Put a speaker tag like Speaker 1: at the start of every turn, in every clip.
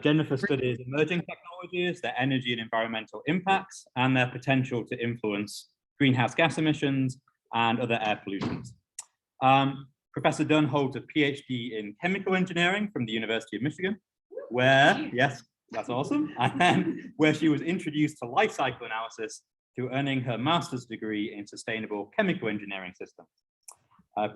Speaker 1: Jennifer studies emerging technologies, their energy and environmental impacts, and their potential to influence greenhouse gas emissions and other air pollutions. Professor Dunn holds a PhD in chemical engineering from the University of Michigan, where, yes, that's awesome, and where she was introduced to life cycle analysis through earning her master's degree in sustainable chemical engineering systems.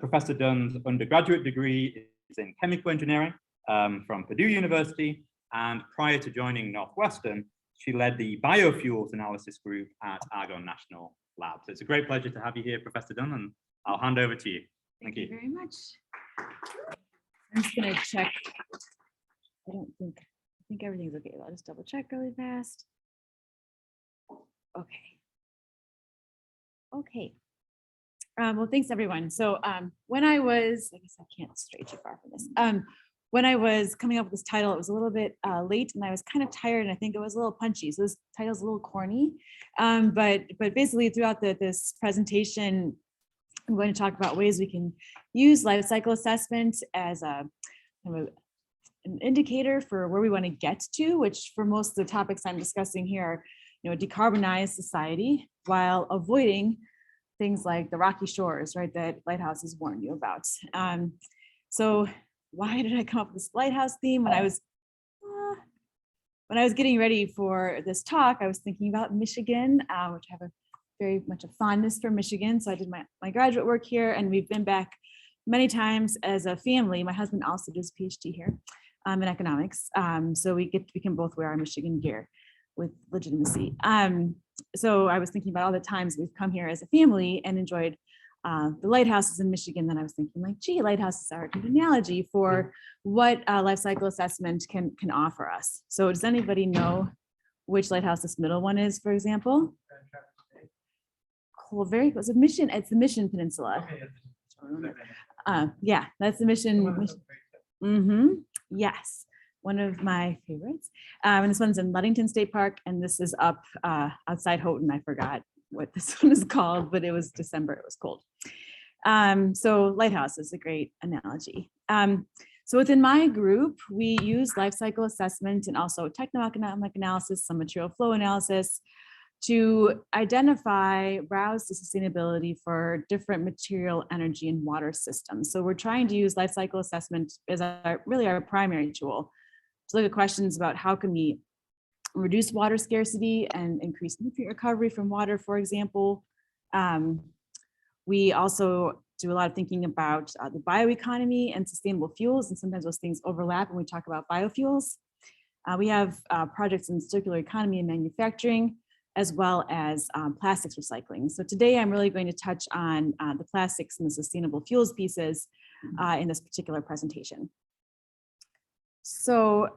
Speaker 1: Professor Dunn's undergraduate degree is in chemical engineering from Purdue University, and prior to joining Northwestern, she led the biofuels analysis group at Argonne National Lab. So it's a great pleasure to have you here, Professor Dunn, and I'll hand over to you.
Speaker 2: Thank you very much. I'm just going to check. I think everything's okay. I'll just double check really fast. Okay. Well, thanks everyone. So when I was, I guess I can't stray too far from this. When I was coming up with this title, it was a little bit late and I was kind of tired and I think it was a little punchy. So this title's a little corny, but basically throughout this presentation, I'm going to talk about ways we can use life cycle assessment as an indicator for where we want to get to, which for most of the topics I'm discussing here are, a decarbonized society while avoiding things like the rocky shores, right, that Lighthouse has warned you about. So why did I come up with this Lighthouse theme? When I was getting ready for this talk, I was thinking about Michigan, which I have very much a fondness for Michigan. So I did my graduate work here, and we've been back many times as a family. My husband also does a PhD here in economics. So we can both wear our Michigan gear with legitimacy. So I was thinking about all the times we've come here as a family and enjoyed the lighthouses in Michigan. Then I was thinking like, gee, lighthouses are a good analogy for what life cycle assessment can offer us. So does anybody know which lighthouse this middle one is, for example? Cool, very close. It's the Mission Peninsula. Yeah, that's the Mission. Yes, one of my favorites. And this one's in Ludington State Park, and this is up outside Houghton. I forgot what this one is called, but it was December, it was cold. So lighthouse is a great analogy. So within my group, we use life cycle assessment and also techno-economic analysis, some material flow analysis to identify routes to sustainability for different material, energy, and water systems. So we're trying to use life cycle assessment as really our primary tool to look at questions about how can we reduce water scarcity and increase nutrient recovery from water, for example. We also do a lot of thinking about the bioeconomy and sustainable fuels, and sometimes those things overlap when we talk about biofuels. We have projects in circular economy and manufacturing, as well as plastics recycling. So today I'm really going to touch on the plastics and the sustainable fuels pieces in this particular presentation. So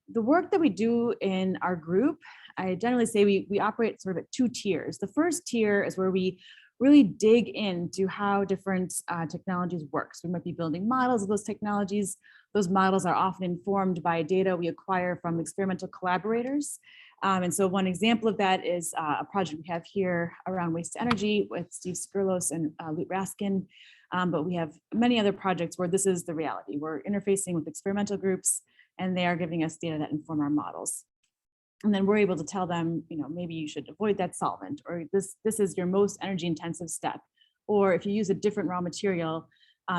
Speaker 2: the work that we do in our group, I generally say we operate sort of at two tiers. The first tier is where we really dig into how different technologies work. So we might be building models of those technologies. Those models are often informed by data we acquire from experimental collaborators. And so one example of that is a project we have here around waste to energy with Steve Skirlos and Lute Raskin. But we have many other projects where this is the reality. We're interfacing with experimental groups and they are giving us data that inform our models. And then we're able to tell them, maybe you should avoid that solvent, or this is your most energy intensive step. Or if you use a different raw material,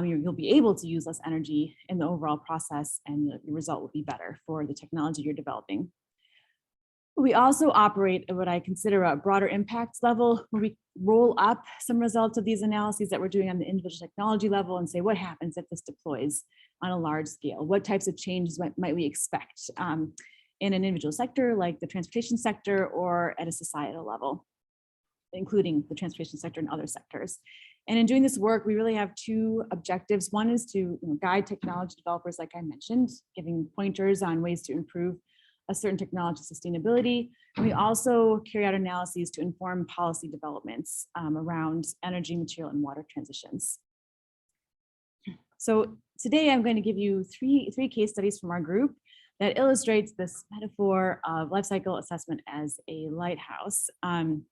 Speaker 2: you'll be able to use less energy in the overall process and the result will be better for the technology you're developing. We also operate at what I consider a broader impact level, where we roll up some results of these analyses that we're doing on the individual technology level and say, what happens if this deploys on a large scale? What types of changes might we expect in an individual sector like the transportation sector, or at a societal level, including the transportation sector and other sectors. And in doing this work, we really have two objectives. One is to guide technology developers, like I mentioned, giving pointers on ways to improve a certain technology sustainability. And we also carry out analyses to inform policy developments around energy, material, and water transitions. So today I'm going to give you three case studies from our group that illustrates this metaphor of life cycle assessment as a lighthouse. And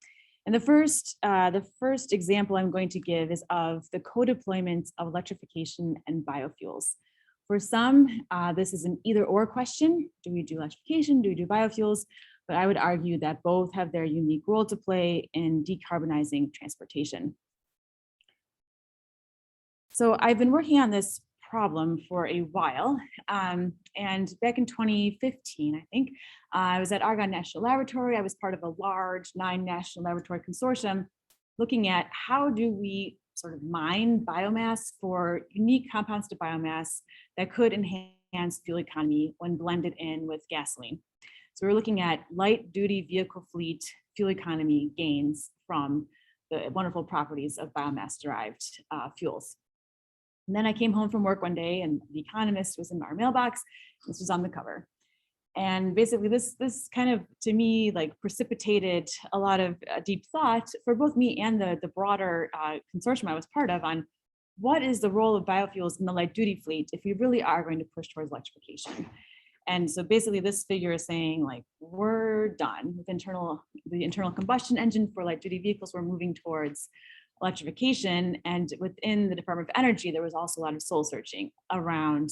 Speaker 2: the first example I'm going to give is of the co-deployment of electrification and biofuels For some, this is an either or question. Do we do electrification? Do we do biofuels? But I would argue that both have their unique role to play in decarbonizing transportation. So I've been working on this problem for a while. And back in 2015, I think, I was at Argonne National Laboratory. I was part of a large 9 national laboratory consortium looking at how do we sort of mine biomass for unique compounds to biomass that could enhance fuel economy when blended in with gasoline. So we're looking at light duty vehicle fleet fuel economy gains from the wonderful properties of biomass derived fuels. And then I came home from work one day and The Economist was in our mailbox. This was on the cover. And basically this kind of, to me, like precipitated a lot of deep thought for both me and the broader consortium I was part of on what is the role of biofuels in the light duty fleet if we really are going to push towards electrification. And so basically this figure is saying like, we're done with the internal combustion engine for light duty vehicles. We're moving towards electrification. And within the Department of Energy, there was also a lot of soul searching around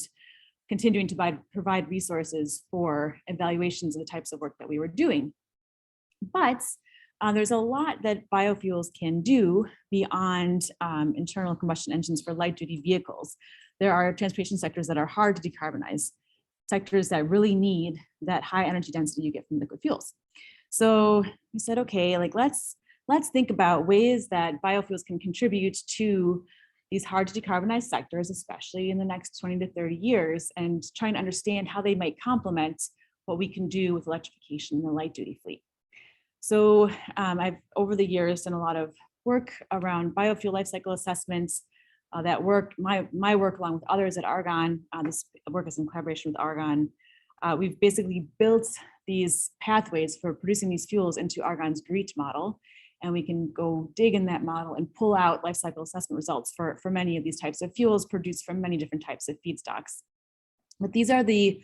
Speaker 2: continuing to provide resources for evaluations of the types of work that we were doing. But there's a lot that biofuels can do beyond internal combustion engines for light duty vehicles. There are transportation sectors that are hard to decarbonize, sectors that really need that high energy density you get from liquid fuels. So we said, okay, like let's think about ways that biofuels can contribute to these hard to decarbonize sectors, especially in the next 20 to 30 years, and trying to understand how they might complement what we can do with electrification in the light duty fleet. So I've, over the years, done a lot of work around biofuel life cycle assessments. That work, my work along with others at Argonne, this work is in collaboration with Argonne. We've basically built these pathways for producing these fuels into Argonne's GREET model. And we can go dig in that model and pull out life cycle assessment results for many of these types of fuels produced from many different types of feedstocks. But these are the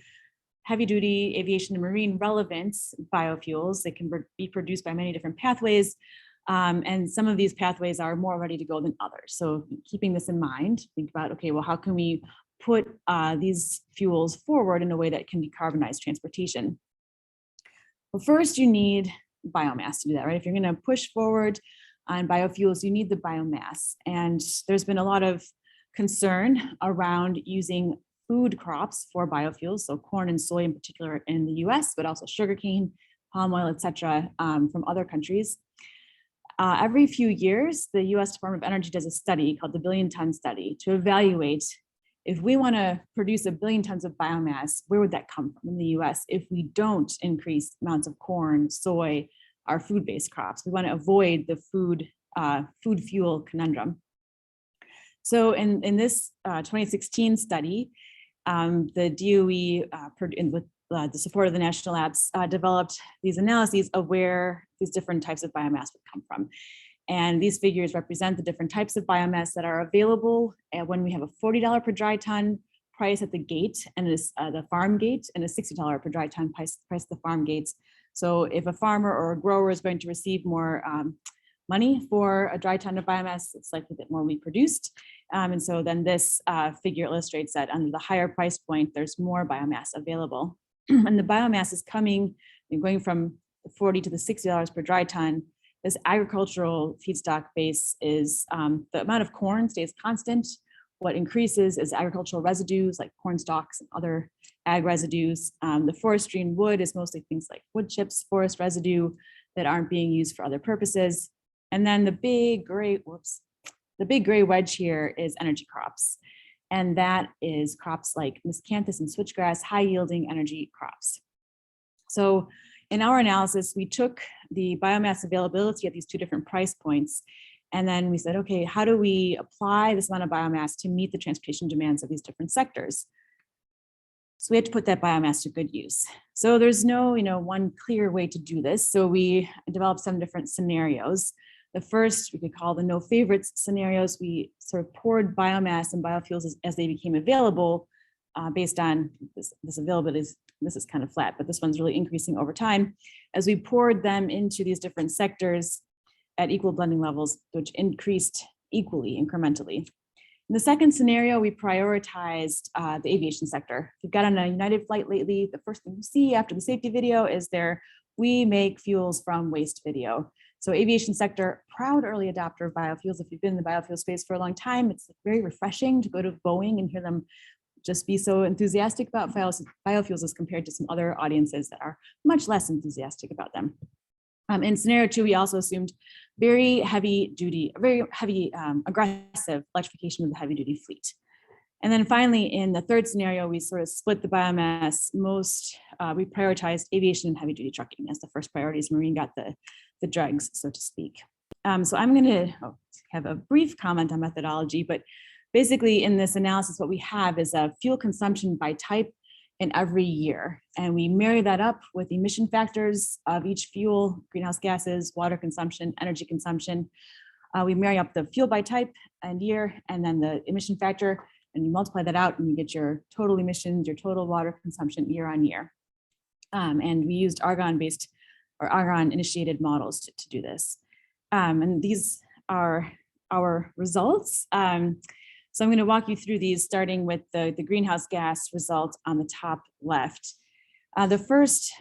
Speaker 2: heavy duty aviation and marine relevant biofuels that can be produced by many different pathways. And some of these pathways are more ready to go than others. So keeping this in mind, think about, okay, well, how can we put these fuels forward in a way that can decarbonize transportation? Well, first you need biomass to do that, right? If you're going to push forward on biofuels, you need the biomass. And there's been a lot of concern around using food crops for biofuels, so corn and soy in particular in the US, but also sugarcane, palm oil, et cetera, from other countries. Every few years, the US Department of Energy does a study called the Billion Ton Study to evaluate if we want to produce 1 billion tons of biomass, where would that come from in the US if we don't increase amounts of corn, soy, our food-based crops? We want to avoid the food fuel conundrum. So in this 2016 study, the DOE, with the support of the national labs, developed these analyses of where these different types of biomass would come from. And these figures represent the different types of biomass that are available when we have a $40 per dry ton price at the gate and the farm gate, and a $60 per dry ton price at the farm gates. So if a farmer or a grower is going to receive more money for a dry ton of biomass, it's likely that more will be produced. And so then this figure illustrates that under the higher price point, there's more biomass available. And the biomass is coming and going from the $40 to the $60 per dry ton. This agricultural feedstock base is the amount of corn stays constant. What increases is agricultural residues like corn stalks and other ag residues. The forestry and wood is mostly things like wood chips, forest residue that aren't being used for other purposes. And then the big gray wedge here is energy crops. And that is crops like miscanthus and switchgrass, high yielding energy crops. So in our analysis, we took the biomass availability at these two different price points. And then we said, okay, how do we apply this amount of biomass to meet the transportation demands of these different sectors? So we had to put that biomass to good use. So there's no, one clear way to do this. So we developed some different scenarios. The first we could call the no favorites scenarios. We sort of poured biomass and biofuels as they became available based on this availability. This is kind of flat, but this one's really increasing over time. As we poured them into these different sectors at equal blending levels, which increased equally incrementally. In the second scenario, we prioritized the aviation sector. If you've got on a United flight lately, the first thing you see after the safety video is their "We make fuels from waste" video. So aviation sector, proud early adopter of biofuels. If you've been in the biofuel space for a long time, it's very refreshing to go to Boeing and hear them just be so enthusiastic about biofuels as compared to some other audiences that are much less enthusiastic about them. In scenario 2, we also assumed very aggressive electrification of the heavy duty fleet. And then finally, in the third scenario, we sort of split the biomass. We prioritized aviation and heavy duty trucking as the first priorities. Marine got the dregs, so to speak. So I'm going to have a brief comment on methodology, but basically in this analysis, what we have is a fuel consumption by type in every year. And we marry that up with emission factors of each fuel, greenhouse gases, water consumption, energy consumption. We marry up the fuel by type and year, and then the emission factor, and you multiply that out and you get your total emissions, your total water consumption year on year. And we used Argonne-based or Argonne-initiated models to do this. And these are our results. So I'm going to walk you through these, starting with the greenhouse gas result on the top left. The first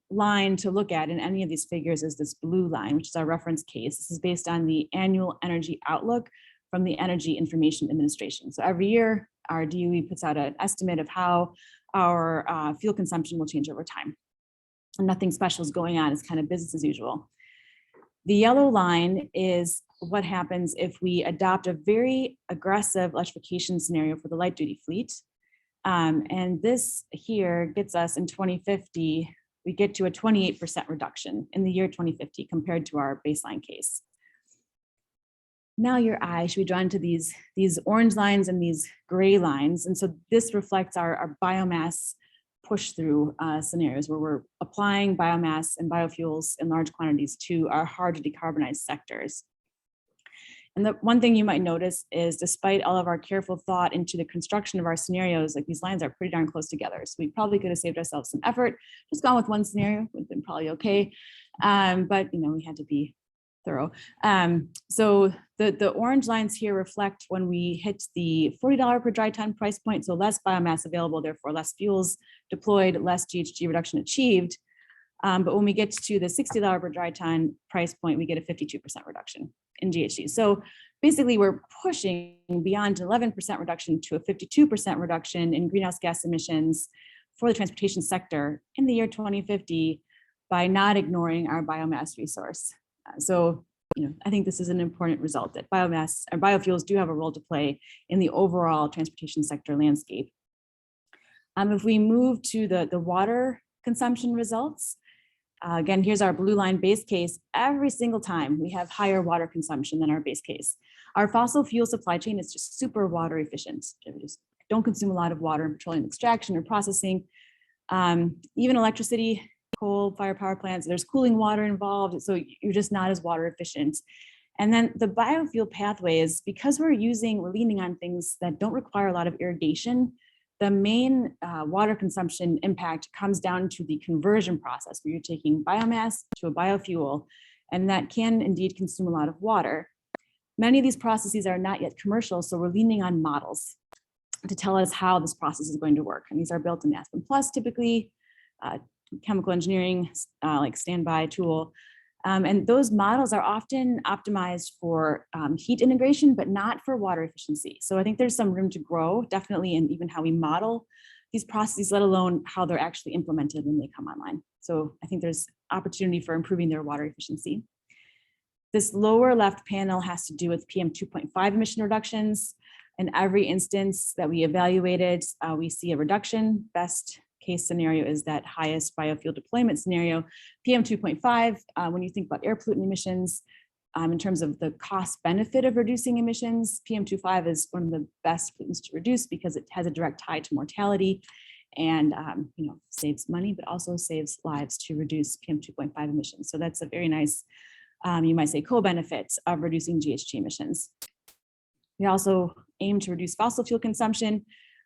Speaker 2: line to look at in any of these figures is this blue line, which is our reference case. This is based on the annual energy outlook from the Energy Information Administration. So every year, our DOE puts out an estimate of how our fuel consumption will change over time. And nothing special is going on. It's kind of business as usual. The yellow line is what happens if we adopt a very aggressive electrification scenario for the light duty fleet. And this here gets us in 2050, we get to a 28% reduction in the year 2050 compared to our baseline case. Now your eye should be drawn to these orange lines and these gray lines. And so this reflects our biomass push through scenarios where we're applying biomass and biofuels in large quantities to our hard to decarbonize sectors. And the one thing you might notice is, despite all of our careful thought into the construction of our scenarios, like these lines are pretty darn close together. So we probably could have saved ourselves some effort, just gone with one scenario, would have been probably okay. But we had to be thorough. So the orange lines here reflect when we hit the $40 per dry ton price point, so less biomass available, therefore less fuels deployed, less GHG reduction achieved. But when we get to the $60 per dry ton price point, we get a 52% reduction in GHG. So basically we're pushing beyond 11% reduction to a 52% reduction in greenhouse gas emissions for the transportation sector in the year 2050 by not ignoring our biomass resource. So I think this is an important result, that biomass or biofuels do have a role to play in the overall transportation sector landscape. If we move to the water consumption results, again, here's our blue line base case. Every single time we have higher water consumption than our base case. Our fossil fuel supply chain is just super water efficient. We just don't consume a lot of water in petroleum extraction or processing. Even electricity, coal, fire power plants, there's cooling water involved, so you're just not as water efficient. And then the biofuel pathways, because we're leaning on things that don't require a lot of irrigation, the main water consumption impact comes down to the conversion process, where you're taking biomass to a biofuel, and that can indeed consume a lot of water. Many of these processes are not yet commercial, so we're leaning on models to tell us how this process is going to work. And these are built in Aspen Plus, typically, chemical engineering, like standby tool. And those models are often optimized for heat integration, but not for water efficiency. So I think there's some room to grow, definitely, in even how we model these processes, let alone how they're actually implemented when they come online. So I think there's opportunity for improving their water efficiency. This lower left panel has to do with PM 2.5 emission reductions. In every instance that we evaluated, we see a reduction. Best case scenario is that highest biofuel deployment scenario. PM 2.5, when you think about air pollutant emissions, in terms of the cost benefit of reducing emissions, PM 2.5 is one of the best pollutants to reduce because it has a direct tie to mortality and saves money, but also saves lives to reduce PM 2.5 emissions. So that's a very nice, you might say, co-benefit of reducing GHG emissions. We also aim to reduce fossil fuel consumption.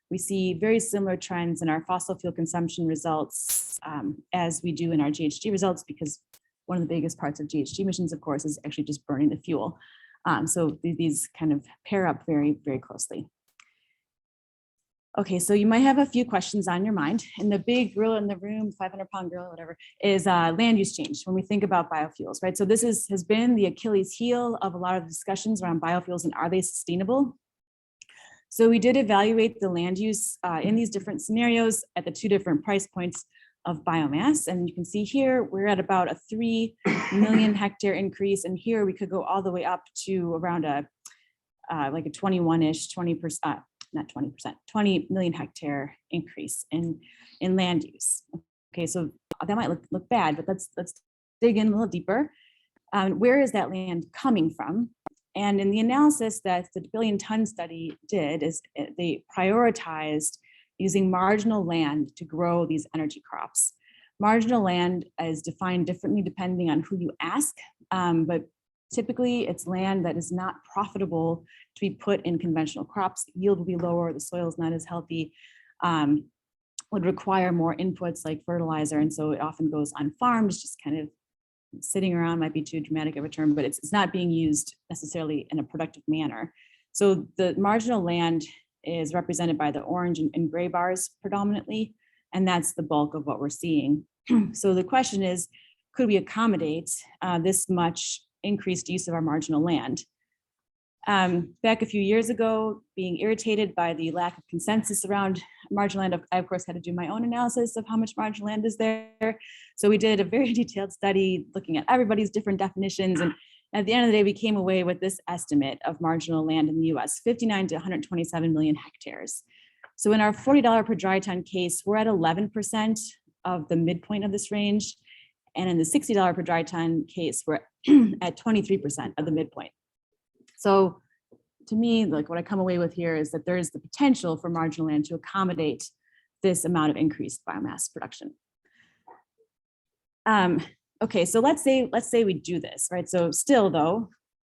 Speaker 2: We see very similar trends in our fossil fuel consumption results as we do in our GHG results, because one of the biggest parts of GHG emissions, of course, is actually just burning the fuel. So these kind of pair up very, very closely. Okay, so you might have a few questions on your mind, and the big gorilla in the room, 500-pound gorilla, whatever, is land use change when we think about biofuels, right? So this has been the Achilles heel of a lot of discussions around biofuels and are they sustainable? So we did evaluate the land use in these different scenarios at the two different price points of biomass. And you can see here, we're at about a 3 million hectare increase. And here we could go all the way up to around like a 21-ish, 20%, not 20%, 20 million hectare increase in land use. Okay, so that might look bad, but let's dig in a little deeper. Where is that land coming from? And in the analysis that the billion ton study did is they prioritized using marginal land to grow these energy crops. Marginal land is defined differently depending on who you ask, but typically it's land that is not profitable to be put in conventional crops. Yield will be lower, the soil is not as healthy, would require more inputs like fertilizer, and so it often goes on farms, just kind of sitting around, might be too dramatic of a term, but it's not being used necessarily in a productive manner. So the marginal land is represented by the orange and gray bars predominantly, and that's the bulk of what we're seeing. So the question is, could we accommodate this much increased use of our marginal land? Back a few years ago, being irritated by the lack of consensus around marginal land, I of course had to do my own analysis of how much marginal land is there. So we did a very detailed study looking at everybody's different definitions. And at the end of the day, we came away with this estimate of marginal land in the US, 59 to 127 million hectares. So in our $40 per dry ton case, we're at 11% of the midpoint of this range. And in the $60 per dry ton case, we're at 23% of the midpoint. So to me, like what I come away with here is that there is the potential for marginal land to accommodate this amount of increased biomass production. Okay, so let's say we do this, right? So still though,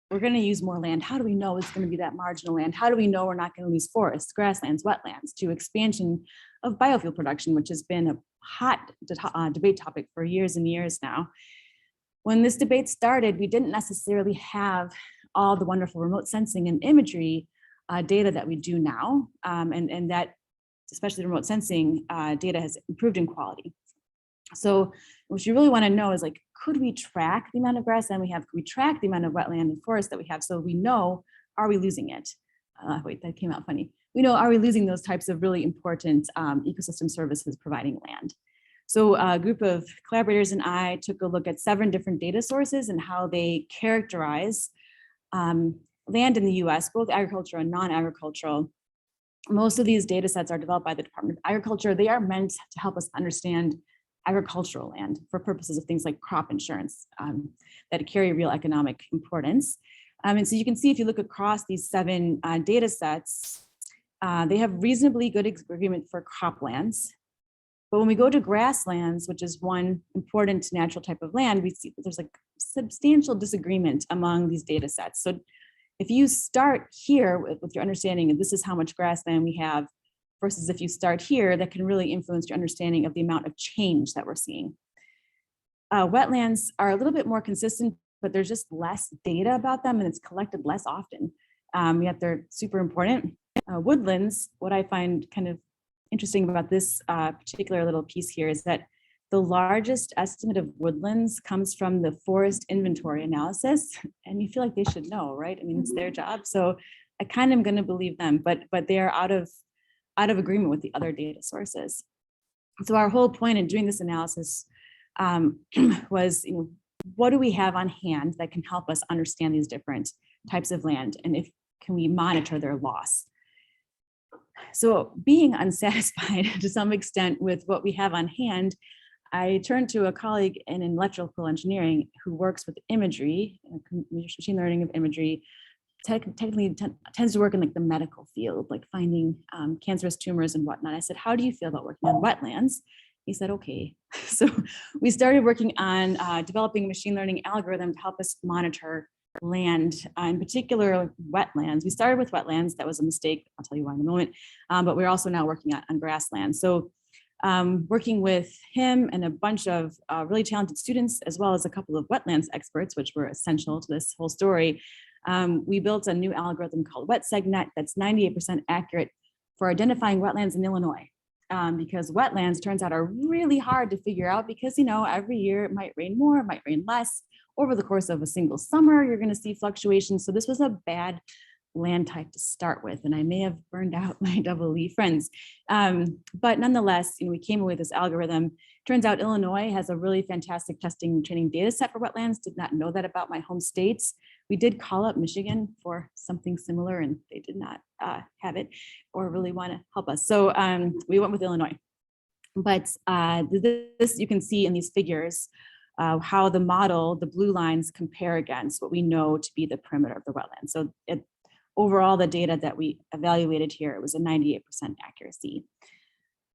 Speaker 2: we're going to use more land. How do we know it's going to be that marginal land? How do we know we're not going to lose forests, grasslands, wetlands to expansion of biofuel production, which has been a hot debate topic for years and years now? When this debate started, we didn't necessarily have all the wonderful remote sensing and imagery data that we do now, and that especially remote sensing data has improved in quality. So what you really want to know is, like, could we track the amount of grassland we have? Could we track the amount of wetland and forest that we have so we know, are we losing it? Wait, that came out funny. We know, are we losing those types of really important ecosystem services providing land? So a group of collaborators and I took a look at 7 different data sources and how they characterize land in the US, both agricultural and non-agricultural. Most of these data sets are developed by the Department of Agriculture. They are meant to help us understand agricultural land for purposes of things like crop insurance that carry real economic importance. And so you can see if you look across these 7 data sets, they have reasonably good agreement for croplands. But when we go to grasslands, which is one important natural type of land, we see that there's like substantial disagreement among these data sets. So if you start here with your understanding of this is how much grassland we have, versus if you start here, that can really influence your understanding of the amount of change that we're seeing. Wetlands are a little bit more consistent, but there's just less data about them and it's collected less often, yet they're super important. Woodlands, what I find kind of interesting about this particular little piece here is that the largest estimate of woodlands comes from the forest inventory analysis, and you feel like they should know, right? I mean, it's their job, so I kind of am going to believe them, but they are out of agreement with the other data sources. So our whole point in doing this analysis was, what do we have on hand that can help us understand these different types of land, and can we monitor their loss? So being unsatisfied to some extent with what we have on hand, I turned to a colleague in electrical engineering who works with imagery, machine learning of imagery, technically tends to work in like the medical field, like finding cancerous tumors and whatnot. I said, how do you feel about working on wetlands? He said, okay. So we started working on developing a machine learning algorithm to help us monitor land, in particular wetlands. We started with wetlands. That was a mistake. I'll tell you why in a moment. But we're also now working on grasslands. So working with him and a bunch of really talented students, as well as a couple of wetlands experts, which were essential to this whole story, We built a new algorithm called WetSegNet that's 98% accurate for identifying wetlands in Illinois. Because wetlands turns out are really hard to figure out because, every year it might rain more, it might rain less. Over the course of a single summer, you're going to see fluctuations. So this was a bad land type to start with, and I may have burned out my EE friends. But nonetheless, we came up with this algorithm. Turns out Illinois has a really fantastic testing and training data set for wetlands. Did not know that about my home states. We did call up Michigan for something similar, and they did not have it or really want to help us. So we went with Illinois. But this you can see in these figures how the model, the blue lines, compare against what we know to be the perimeter of the wetland. So overall, the data that we evaluated here, it was a 98% accuracy.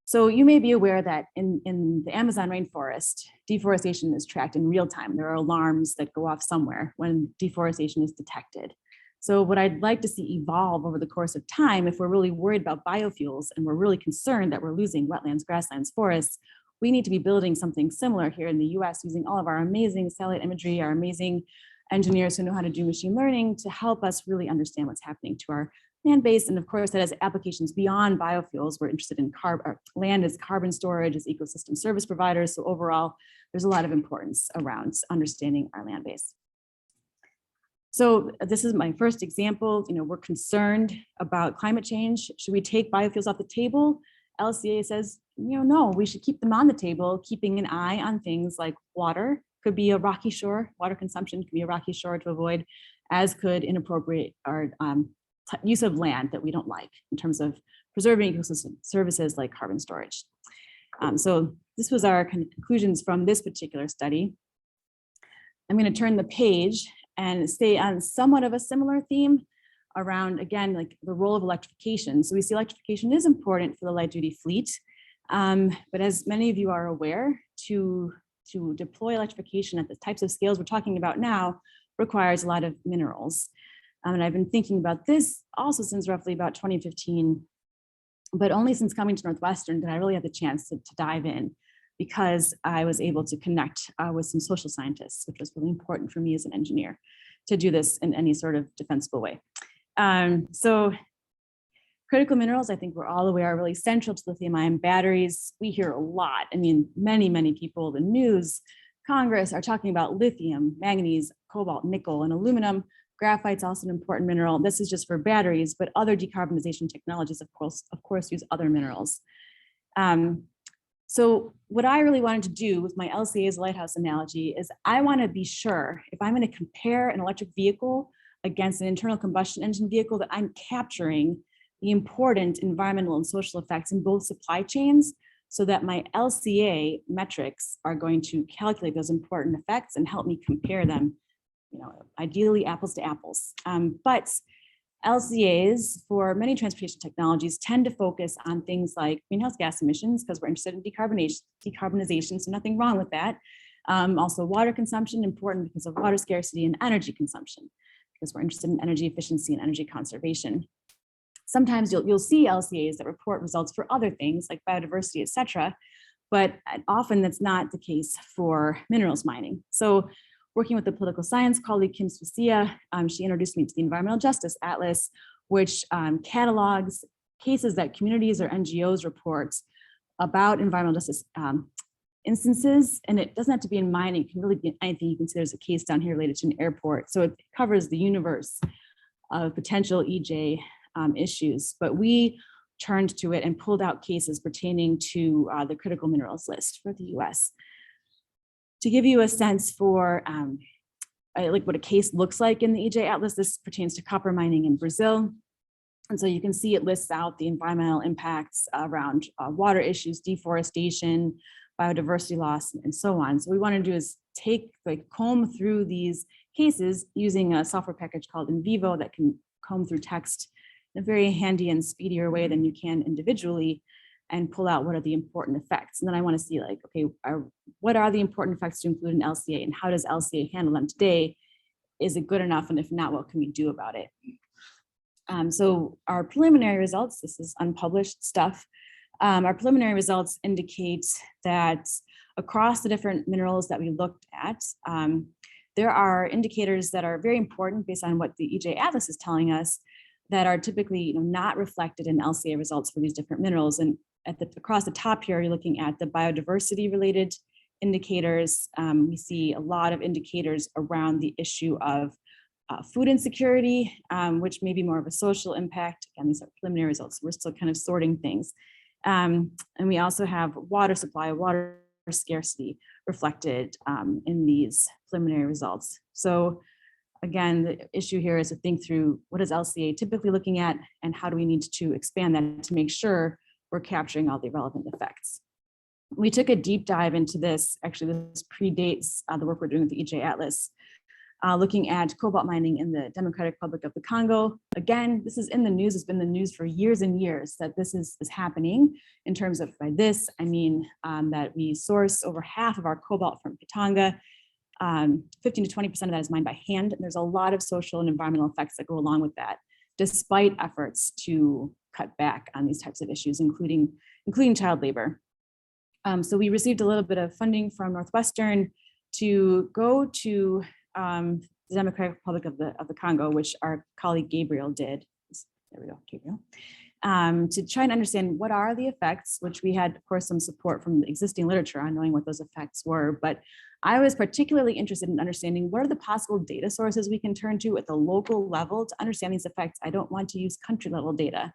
Speaker 2: So you may be aware that in the Amazon rainforest, deforestation is tracked in real time. There are alarms that go off somewhere when deforestation is detected. So what I'd like to see evolve over the course of time, if we're really worried about biofuels and we're really concerned that we're losing wetlands, grasslands, forests, we need to be building something similar here in the US using all of our amazing satellite imagery, our amazing engineers who know how to do machine learning to help us really understand what's happening to our land base. And of course, that has applications beyond biofuels. We're interested in land as carbon storage, as ecosystem service providers. So overall, there's a lot of importance around understanding our land base. So this is my first example. We're concerned about climate change. Should we take biofuels off the table? LCA says, no, we should keep them on the table, keeping an eye on things like water. Could be a rocky shore, water consumption could be a rocky shore to avoid, as could inappropriate or use of land that we don't like in terms of preserving ecosystem services like carbon storage. So this was our conclusions from this particular study. I'm going to turn the page and stay on somewhat of a similar theme around, again, like the role of electrification. So we see electrification is important for the light duty fleet, but as many of you are aware, to deploy electrification at the types of scales we're talking about now requires a lot of minerals. And I've been thinking about this also since roughly about 2015, but only since coming to Northwestern did I really have the chance to dive in, because I was able to connect with some social scientists, which was really important for me as an engineer to do this in any sort of defensible way. So critical minerals, I think we're all aware, are really central to lithium-ion batteries. We hear a lot. I mean, many people, the news, Congress are talking about lithium, manganese, cobalt, nickel, and aluminum. Graphite's also an important mineral. This is just for batteries, but other decarbonization technologies, of course, use other minerals. So what I really wanted to do with my LCA's Lighthouse analogy is I want to be sure if I'm going to compare an electric vehicle against an internal combustion engine vehicle that I'm capturing the important environmental and social effects in both supply chains, so that my LCA metrics are going to calculate those important effects and help me compare them, ideally apples to apples. But LCAs for many transportation technologies tend to focus on things like greenhouse gas emissions, because we're interested in decarbonization, so nothing wrong with that. Also water consumption, important because of water scarcity, and energy consumption, because we're interested in energy efficiency and energy conservation. Sometimes you'll see LCAs that report results for other things like biodiversity, et cetera, but often that's not the case for minerals mining. So working with the political science colleague, Kim Swasia, she introduced me to the Environmental Justice Atlas, which catalogs cases that communities or NGOs report about environmental justice instances. And it doesn't have to be in mining, it can really be anything. You can see there's a case down here related to an airport. So it covers the universe of potential EJ issues, but we turned to it and pulled out cases pertaining to the critical minerals list for the US. To give you a sense for like what a case looks like in the EJ Atlas, this pertains to copper mining in Brazil. And so you can see it lists out the environmental impacts around water issues, deforestation, biodiversity loss, and so on. So what we want to do is comb through these cases using a software package called NVivo that can comb through text in a very handy and speedier way than you can individually, and pull out what are the important effects. And then I want to see what are the important effects to include in LCA, and how does LCA handle them today? Is it good enough? And if not, what can we do about it? So our preliminary results, this is unpublished stuff. Our preliminary results indicate that across the different minerals that we looked at, there are indicators that are very important based on what the EJ Atlas is telling us that are typically not reflected in LCA results for these different minerals. And across the top here, you're looking at the biodiversity related indicators. We see a lot of indicators around the issue of food insecurity, which may be more of a social impact. Again, these are preliminary results. We're still kind of sorting things. And we also have water supply, water scarcity reflected in these preliminary results. So again, the issue here is to think through what is LCA typically looking at and how do we need to expand that to make sure we're capturing all the relevant effects. We took a deep dive into this. Actually, this predates the work we're doing with the EJ Atlas, looking at cobalt mining in the Democratic Republic of the Congo. Again, this is in the news. It's been in the news for years and years that this is happening. In terms of, by this, I mean that we source over half of our cobalt from Katanga. 15 to 20% of that is mined by hand. And there's a lot of social and environmental effects that go along with that, despite efforts to cut back on these types of issues, including child labor. So we received a little bit of funding from Northwestern to go to the Democratic Republic of the Congo, which our colleague Gabriel did. There we go, Gabriel. To try and understand what are the effects, which we had, of course, some support from the existing literature on knowing what those effects were. But I was particularly interested in understanding what are the possible data sources we can turn to at the local level to understand these effects. I don't want to use country level data.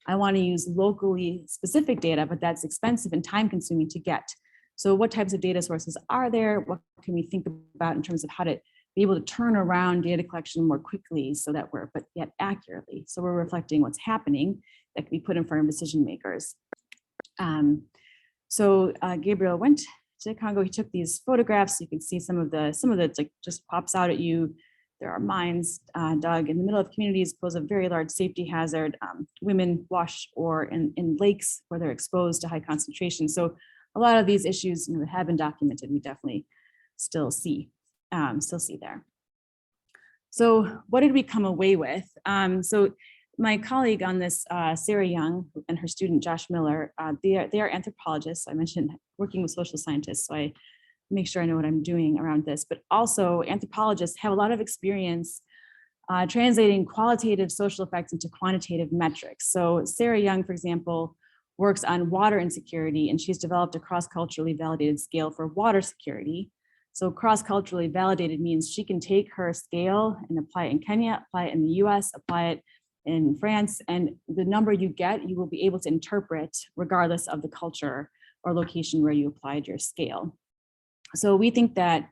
Speaker 2: I want to use locally specific data, but that's expensive and time consuming to get. So what types of data sources are there? What can we think about in terms of how to be able to turn around data collection more quickly so that but yet accurately. So we're reflecting what's happening that can be put in front of decision makers. So Gabriel went to Congo. He took these photographs. You can see some of the like just pops out at you. There are mines dug in the middle of communities pose a very large safety hazard. Women wash or in lakes where they're exposed to high concentration. So a lot of these issues that have been documented, we definitely still see there. So what did we come away with? So my colleague on this, Sarah Young, and her student, Josh Miller, they are anthropologists. I mentioned working with social scientists, so I make sure I know what I'm doing around this, but also anthropologists have a lot of experience translating qualitative social effects into quantitative metrics. So Sarah Young, for example, works on water insecurity, and she's developed a cross-culturally validated scale for water security. So cross-culturally validated means she can take her scale and apply it in Kenya, apply it in the US, apply it in France, and the number you get, you will be able to interpret regardless of the culture or location where you applied your scale. So we think that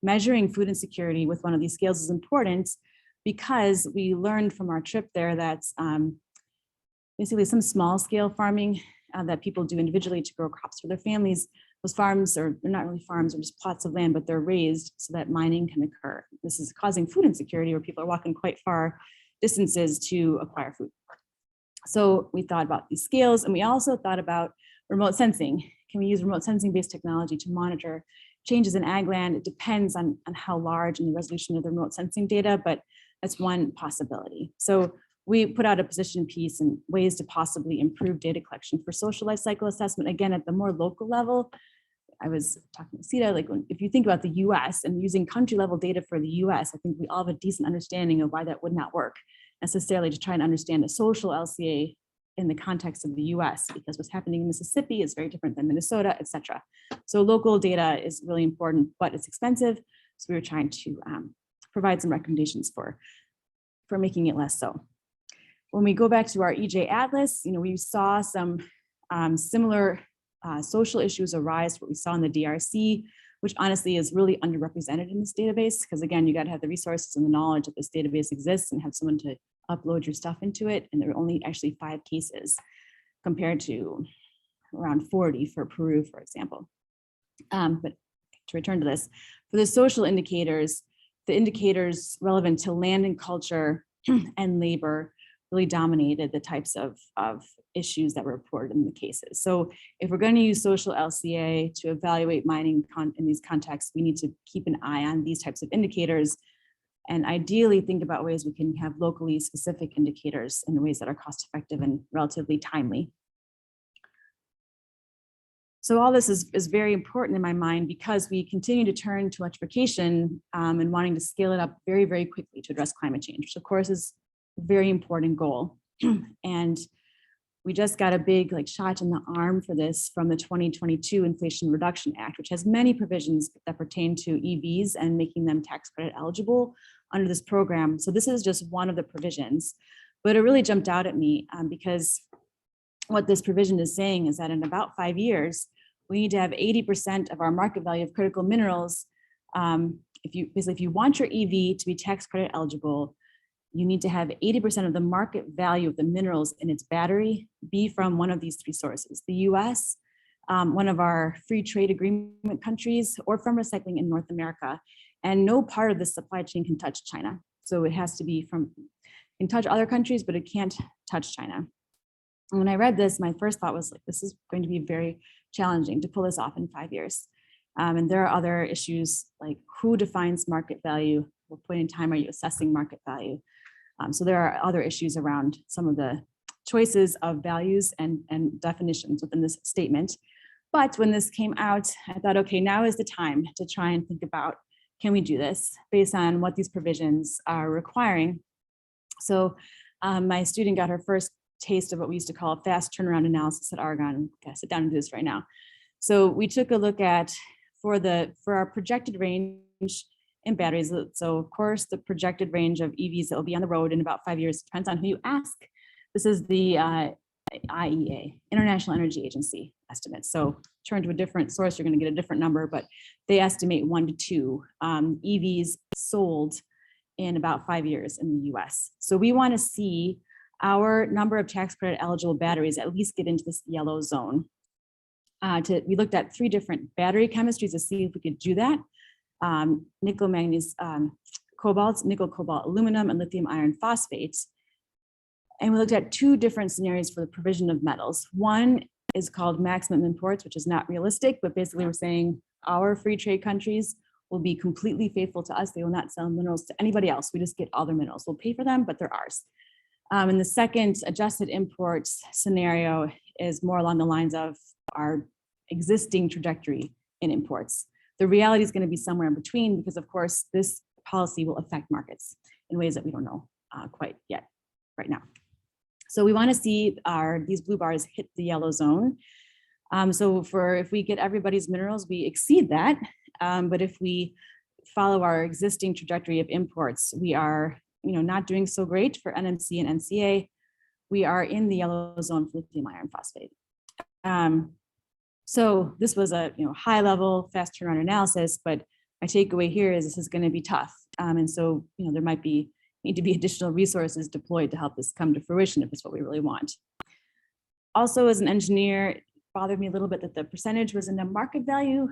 Speaker 2: measuring food insecurity with one of these scales is important because we learned from our trip there that basically some small scale farming that people do individually to grow crops for their families. Those farms are, they're not really farms, they're just plots of land, but they're raised so that mining can occur. This is causing food insecurity where people are walking quite far distances to acquire food. So we thought about these scales, and we also thought about remote sensing. Can we use remote sensing based technology to monitor changes in ag land? It depends on how large and the resolution of the remote sensing data, but that's one possibility. So we put out a position piece and ways to possibly improve data collection for social life cycle assessment. Again, at the more local level, I was talking to Sita, like if you think about the US and using country level data for the US, I think we all have a decent understanding of why that would not work necessarily to try and understand a social LCA in the context of the US, because what's happening in Mississippi is very different than Minnesota, et cetera. So local data is really important, but it's expensive. So we were trying to provide some recommendations for making it less so. When we go back to our EJ Atlas, we saw some similar social issues arise, what we saw in the DRC, which honestly is really underrepresented in this database, because again, you got to have the resources and the knowledge that this database exists and have someone to upload your stuff into it. And there are only actually 5 cases compared to around 40 for Peru, for example. But to return to this, for the social indicators, the indicators relevant to land and culture and labor really dominated the types of issues that were reported in the cases. So if we're going to use social LCA to evaluate mining in these contexts, we need to keep an eye on these types of indicators and ideally think about ways we can have locally specific indicators in ways that are cost effective and relatively timely. So all this is very important in my mind because we continue to turn to electrification and wanting to scale it up very, very quickly to address climate change, which of course is a very important goal. And we just got a big shot in the arm for this from the 2022 Inflation Reduction Act, which has many provisions that pertain to EVs and making them tax credit eligible under this program. So this is just one of the provisions, but it really jumped out at me because what this provision is saying is that in about 5 years, we need to have 80% of our market value of critical minerals. If you want your EV to be tax credit eligible, you need to have 80% of the market value of the minerals in its battery be from one of these three sources: the US, one of our free trade agreement countries, or from recycling in North America. And no part of the supply chain can touch China. So it has to be from, it can touch other countries, but it can't touch China. And when I read this, my first thought was this is going to be very challenging to pull this off in 5 years. And there are other issues like who defines market value? What point in time are you assessing market value? So there are other issues around some of the choices of values and definitions within this statement. But when this came out, I thought, okay, now is the time to try and think about, can we do this based on what these provisions are requiring? So my student got her first taste of what we used to call a fast turnaround analysis at Argonne. I'm gonna sit down and do this right now. So we took a look at, for our projected range in batteries. So of course, the projected range of EVs that will be on the road in about 5 years depends on who you ask. This is the IEA, International Energy Agency estimates. So turn to a different source, you're going to get a different number, but they estimate 1 to 2 EVs sold in about 5 years in the US. So we want to see our number of tax credit eligible batteries at least get into this yellow zone. We looked at 3 different battery chemistries to see if we could do that. Nickel, manganese, cobalt, nickel, cobalt, aluminum, and lithium iron phosphate. And we looked at 2 different scenarios for the provision of metals. One is called maximum imports, which is not realistic, but basically we're saying our free trade countries will be completely faithful to us. They will not sell minerals to anybody else. We just get all their minerals. We'll pay for them, but they're ours. And the second adjusted imports scenario is more along the lines of our existing trajectory in imports. The reality is going to be somewhere in between because, of course, this policy will affect markets in ways that we don't know quite yet right now. So we want to see these blue bars hit the yellow zone. So if we get everybody's minerals, we exceed that. But if we follow our existing trajectory of imports, we are not doing so great for NMC and NCA. We are in the yellow zone for lithium iron phosphate. So this was a high level fast turnaround analysis, but my takeaway here is this is going to be tough. And so there might need to be additional resources deployed to help this come to fruition if it's what we really want. Also, as an engineer, it bothered me a little bit that the percentage was in a market value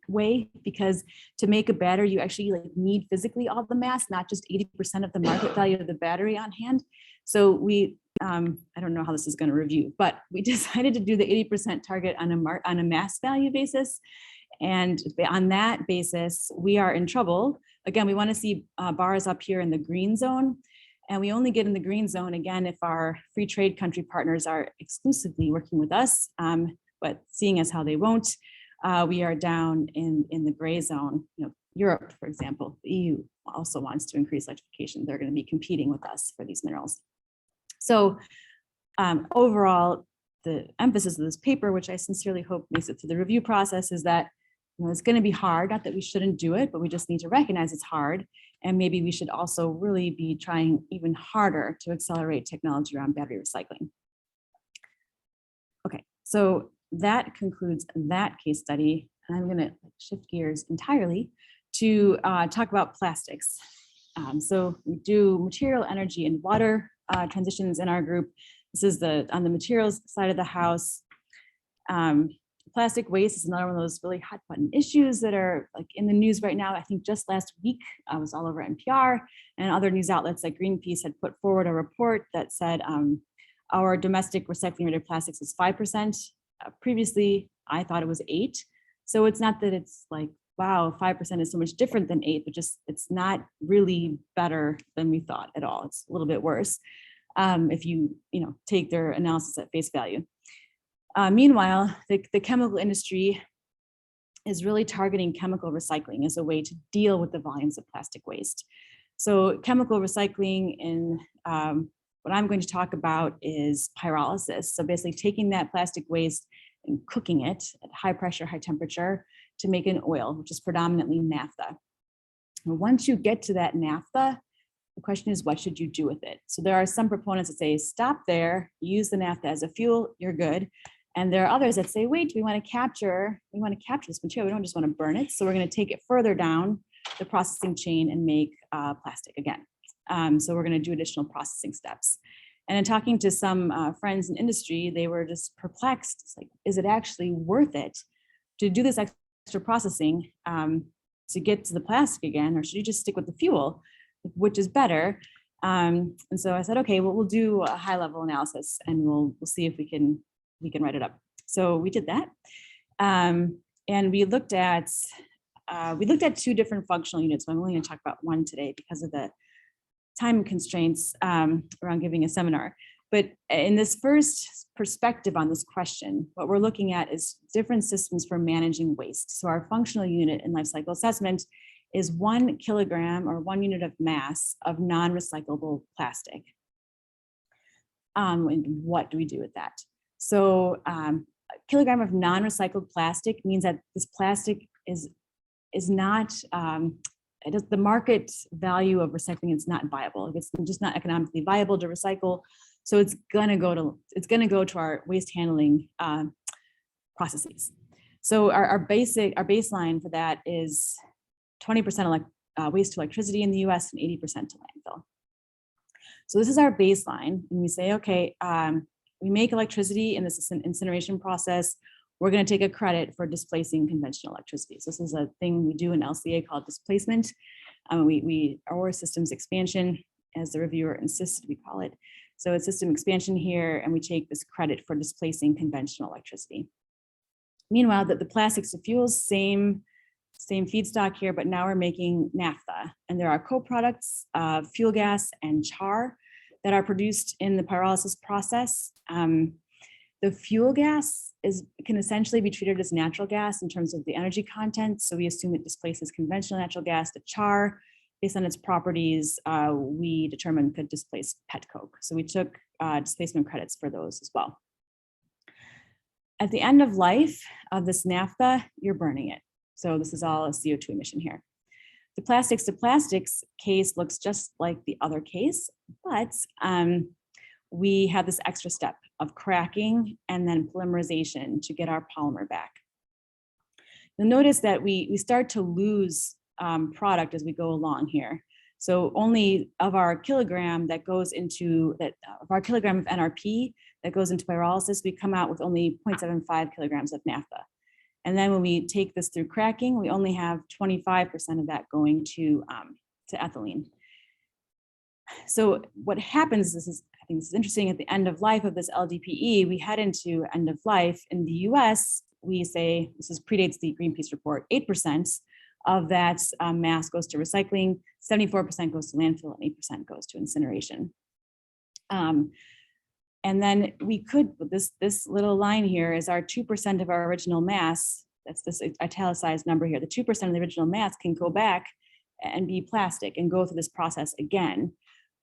Speaker 2: way, because to make a battery, you actually need physically all the mass, not just 80% of the market value of the battery on hand. So we, I don't know how this is going to review, but we decided to do the 80% target on a mass value basis. And on that basis, we are in trouble. Again, we want to see bars up here in the green zone. And we only get in the green zone, again, if our free trade country partners are exclusively working with us, but seeing as how they won't, we are down in the gray zone. Europe, for example, the EU also wants to increase electrification. They're going to be competing with us for these minerals. So overall, the emphasis of this paper, which I sincerely hope makes it through the review process, is that it's going to be hard, not that we shouldn't do it, but we just need to recognize it's hard. And maybe we should also really be trying even harder to accelerate technology around battery recycling. Okay, so that concludes that case study. And I'm going to shift gears entirely to talk about plastics. So we do material, energy, and water transitions in our group. This is on the materials side of the house. Plastic waste is another one of those really hot button issues that are in the news right now. I think just last week I was all over NPR, and other news outlets like Greenpeace had put forward a report that said our domestic recycling rate of plastics is 5%. Previously, I thought it was 8%. So it's not that it's wow, 5% is so much different than 8%, but just it's not really better than we thought at all. It's a little bit worse if you take their analysis at face value. Meanwhile, the chemical industry is really targeting chemical recycling as a way to deal with the volumes of plastic waste. So chemical recycling in what I'm going to talk about is pyrolysis. So basically taking that plastic waste and cooking it at high pressure, high temperature to make an oil, which is predominantly naphtha. And once you get to that naphtha, the question is, what should you do with it? So there are some proponents that say, stop there, use the naphtha as a fuel, you're good. And there are others that say, wait, we want to capture this material. We don't just want to burn it. So we're going to take it further down the processing chain and make plastic again. So we're going to do additional processing steps. And in talking to some friends in industry, they were just perplexed. It's like, is it actually worth it to do this extra processing to get to the plastic again, or should you just stick with the fuel, which is better? And so I said, okay, well, we'll do a high level analysis and we'll see if we can write it up. So we did that. And we looked at two different functional units. So I'm only going to talk about one today because of the time constraints around giving a seminar. But in this first perspective on this question, what we're looking at is different systems for managing waste. So our functional unit in life cycle assessment is 1 kilogram or 1 unit of mass of non-recyclable plastic. And what do we do with that? So a kilogram of non-recycled plastic means that this plastic is not, the market value of recycling is not viable. It's just not economically viable to recycle. So it's gonna go to our waste handling processes. So our baseline for that is 20% waste to electricity in the US and 80% to landfill. So this is our baseline. And we say, okay, we make electricity in this incineration process. We're going to take a credit for displacing conventional electricity. So this is a thing we do in LCA called displacement. Our systems expansion, as the reviewer insisted we call it. So it's system expansion here, and we take this credit for displacing conventional electricity. Meanwhile, the plastics to fuels, same feedstock here, but now we're making naphtha. And there are co-products of fuel gas and char that are produced in the pyrolysis process. The fuel gas can essentially be treated as natural gas in terms of the energy content. So we assume it displaces conventional natural gas. The char, based on its properties, we determined could displace pet coke. So we took displacement credits for those as well. At the end of life of this naphtha, you're burning it. So this is all a CO2 emission here. The plastics to plastics case looks just like the other case, but we have this extra step of cracking and then polymerization to get our polymer back. You'll notice that we start to lose product as we go along here. So only of our kilogram that goes into of our kilogram of NRP that goes into pyrolysis, we come out with only 0.75 kilograms of naphtha. And then when we take this through cracking, we only have 25% of that going to ethylene. So what happens, I think this is interesting, at the end of life of this LDPE, we head into end of life. In the US, we say, predates the Greenpeace report, 8% of that mass goes to recycling, 74% goes to landfill, and 8% goes to incineration. And then we could, this little line here is our 2% of our original mass. That's this italicized number here. The 2% of the original mass can go back and be plastic and go through this process again.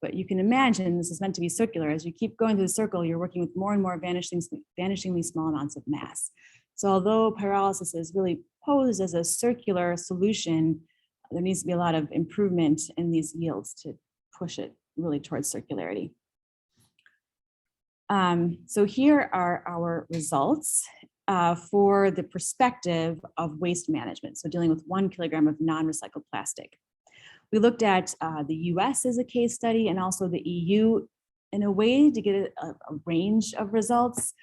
Speaker 2: But you can imagine this is meant to be circular. As you keep going through the circle, you're working with more and more vanishingly small amounts of mass. So although pyrolysis is really posed as a circular solution, there needs to be a lot of improvement in these yields to push it really towards circularity. So here are our results for the perspective of waste management. So dealing with 1 kilogram of non-recycled plastic. We looked at the US as a case study and also the EU in a way to get a range of results.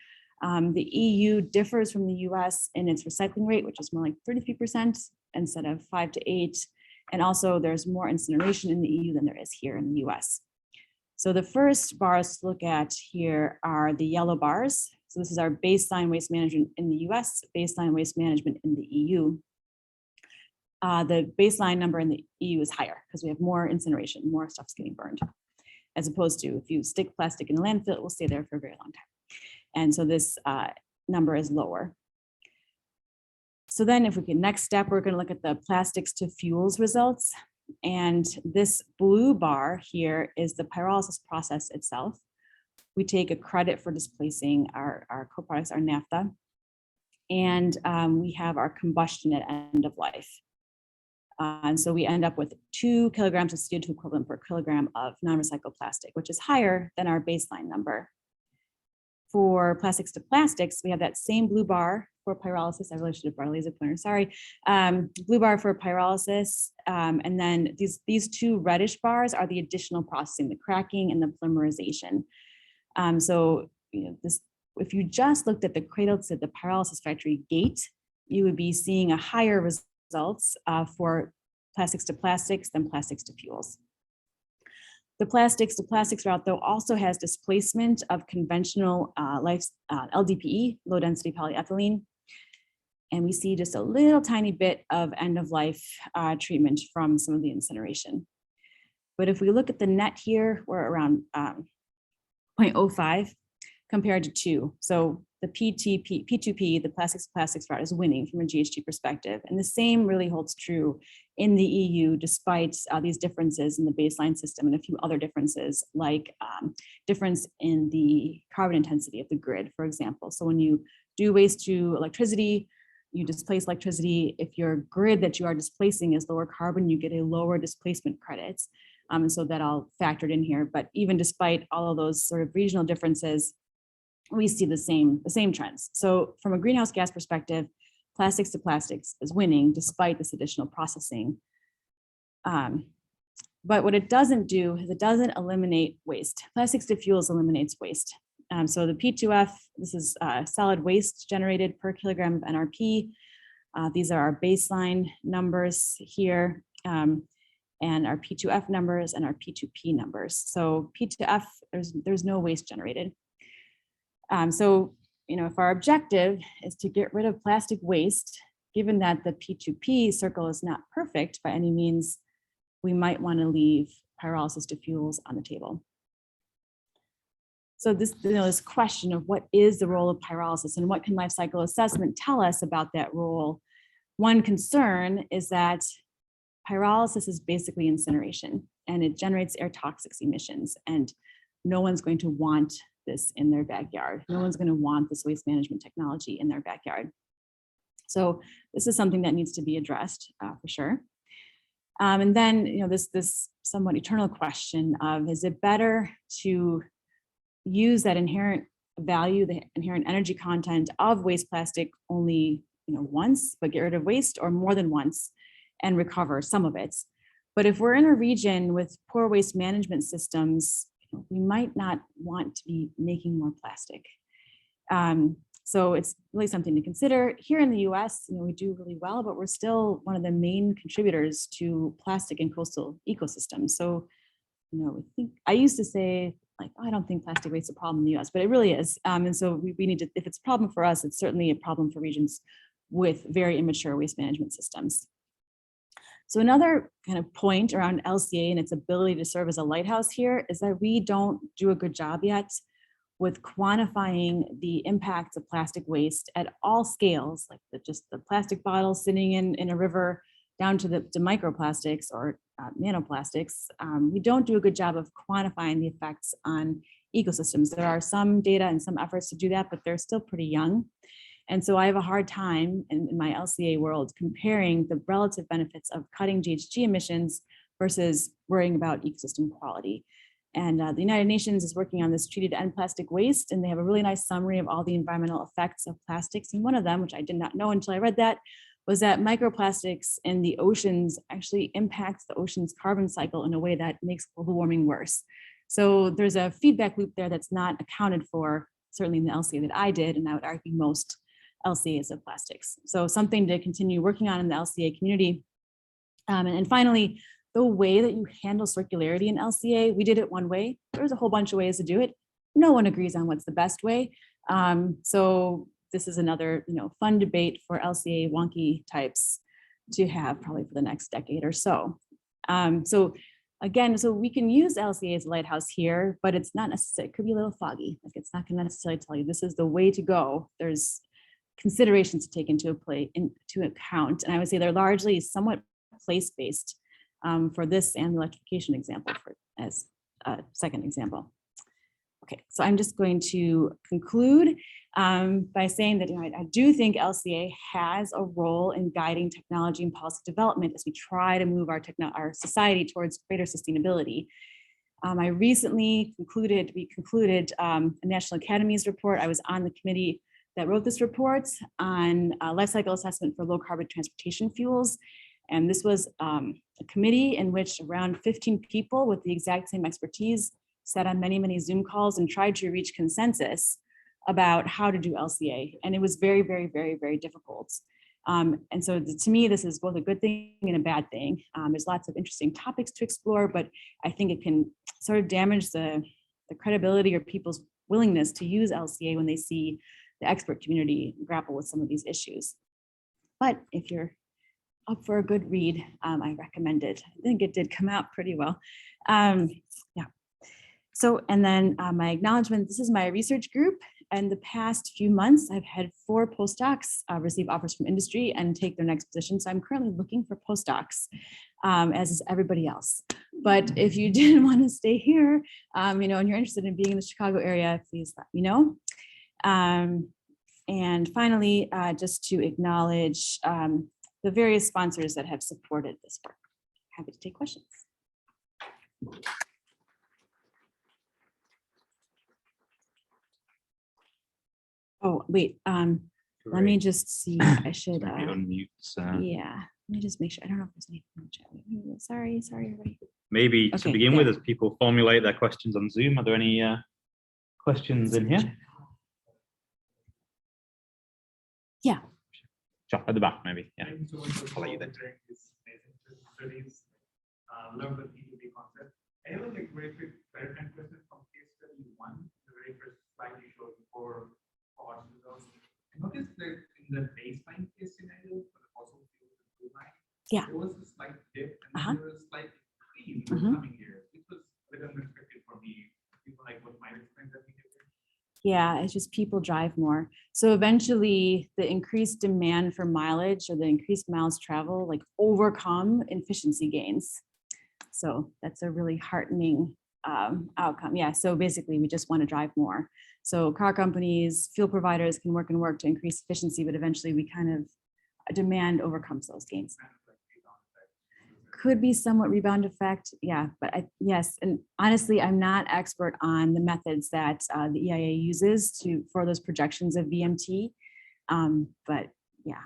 Speaker 2: The EU differs from the US in its recycling rate, which is more like 33% instead of 5 to 8. And also there's more incineration in the EU than there is here in the US. So the first bars to look at here are the yellow bars. So this is our baseline waste management in the US, baseline waste management in the EU. The baseline number in the EU is higher because we have more incineration, more stuff's getting burned, as opposed to if you stick plastic in a landfill, it will stay there for a very long time. And so this number is lower. So then if we can, next step, we're going to look at the plastics to fuels results. And this blue bar here is the pyrolysis process itself. We take a credit for displacing our co-products, our naphtha, and we have our combustion at end of life. And so we end up with 2 kilograms of CO2 equivalent per kilogram of non-recycled plastic, which is higher than our baseline number. For plastics to plastics, we have that same blue bar for pyrolysis. I really should have brought a laser pointer, sorry. Blue bar for pyrolysis. And then these 2 reddish bars are the additional processing, the cracking and the polymerization. So this, if you just looked at the cradle to the pyrolysis factory gate, you would be seeing a higher results for plastics to plastics than plastics to fuels. The plastics to plastics route, though, also has displacement of conventional LDPE, low density polyethylene. And we see just a little tiny bit of end of life treatment from some of the incineration. But if we look at the net here, we're around 0.05 compared to 2. So the P2P, the plastics to plastics route, is winning from a GHG perspective. And the same really holds true in the EU, despite these differences in the baseline system and a few other differences, like difference in the carbon intensity of the grid, for example. So when you do waste to electricity, you displace electricity. If your grid that you are displacing is lower carbon, you get a lower displacement credits. And so that all factored in here. But even despite all of those sort of regional differences, we see the same trends. So from a greenhouse gas perspective, plastics to plastics is winning despite this additional processing. But what it doesn't do is it doesn't eliminate waste. Plastics to fuels eliminates waste. So the P2F, this is solid waste generated per kilogram of NRP. These are our baseline numbers here, and our P2F numbers and our P2P numbers. So P2F, there's no waste generated. So, if our objective is to get rid of plastic waste, given that the P2P circle is not perfect by any means, we might want to leave pyrolysis to fuels on the table. So this question of what is the role of pyrolysis and what can life cycle assessment tell us about that role? One concern is that pyrolysis is basically incineration, and it generates air toxics emissions, and no one's going to want this in their backyard. No one's going to want this waste management technology in their backyard. So this is something that needs to be addressed for sure. And then, this somewhat eternal question of, is it better to use that inherent value, the inherent energy content of waste plastic only, once, but get rid of waste, or more than once and recover some of it? But if we're in a region with poor waste management systems, we might not want to be making more plastic. So it's really something to consider. Here in the US, we do really well, but we're still one of the main contributors to plastic in coastal ecosystems. So, I used to say, I don't think plastic waste is a problem in the US, but it really is. And so we need to, if it's a problem for us, it's certainly a problem for regions with very immature waste management systems. So another kind of point around LCA and its ability to serve as a lighthouse here is that we don't do a good job yet with quantifying the impacts of plastic waste at all scales, like just the plastic bottles sitting in a river down to the microplastics or nanoplastics. We don't do a good job of quantifying the effects on ecosystems. There are some data and some efforts to do that, but they're still pretty young. And so I have a hard time in my LCA world comparing the relative benefits of cutting GHG emissions versus worrying about ecosystem quality. And the United Nations is working on this treaty to end plastic waste, and they have a really nice summary of all the environmental effects of plastics. And one of them, which I did not know until I read that, was that microplastics in the oceans actually impacts the ocean's carbon cycle in a way that makes global warming worse. So there's a feedback loop there that's not accounted for, certainly in the LCA that I did, and I would argue most LCAs of plastics. So something to continue working on in the LCA community. And finally, the way that you handle circularity in LCA, we did it one way. There's a whole bunch of ways to do it. No one agrees on what's the best way. So this is another fun debate for LCA wonky types to have probably for the next decade or so. So again, so we can use LCA as a lighthouse here, but it's not necessary. It could be a little foggy. Like it's not going to necessarily tell you this is the way to go. There's considerations to take into account. And I would say they're largely somewhat place-based for this and the electrification example as a second example. Okay, so I'm just going to conclude by saying that I do think LCA has a role in guiding technology and policy development as we try to move our society towards greater sustainability. I recently concluded a National Academy's report. I was on the committee that wrote this report on life cycle assessment for low carbon transportation fuels. And this was a committee in which around 15 people with the exact same expertise sat on many, many Zoom calls and tried to reach consensus about how to do LCA. And it was very, very, very, very difficult. And so to me, this is both a good thing and a bad thing. There's lots of interesting topics to explore, but I think it can sort of damage the credibility or people's willingness to use LCA when they see the expert community grapple with some of these issues. But if you're up for a good read, I recommend it. I think it did come out pretty well. Yeah. So, and then my acknowledgement, this is my research group. And the past few months, I've had 4 postdocs receive offers from industry and take their next position. So I'm currently looking for postdocs, as is everybody else. But if you didn't want to stay here, and you're interested in being in the Chicago area, please let me know. And finally, just to acknowledge the various sponsors that have supported this work. Happy to take questions. Oh, wait, let me just see. I should,
Speaker 1: Unmute.
Speaker 2: yeah, let me just make sure. I don't know if there's anything in the chat. Sorry, everybody.
Speaker 1: Maybe to
Speaker 2: Okay,
Speaker 1: begin
Speaker 2: there.
Speaker 1: with, as people formulate their questions on Zoom, are there any questions in here?
Speaker 2: Yeah.
Speaker 1: Sure, at the back, maybe. Yeah.
Speaker 3: Thank you so much for
Speaker 1: I'll let you then.
Speaker 3: sharing this amazing studies. Love the P2P concept. I have a very quick clarifying question from case study 1, the very first slide you showed before cohort results. I noticed that in the baseline case scenario for the fossil fuel line,
Speaker 2: Yeah.
Speaker 3: there was a slight dip and then there was a slight increase in the coming years. It was a bit unexpected for me. People like what might explain that behavior.
Speaker 2: Yeah, it's just people drive more. So eventually the increased demand for mileage or the increased miles travel overcome efficiency gains. So that's a really heartening outcome. Yeah, so basically we just want to drive more. So car companies, fuel providers can work to increase efficiency, but eventually we kind of demand overcomes those gains. Could be somewhat rebound effect, yeah, but yes, and honestly, I'm not expert on the methods that the EIA uses for those projections of VMT, but yeah.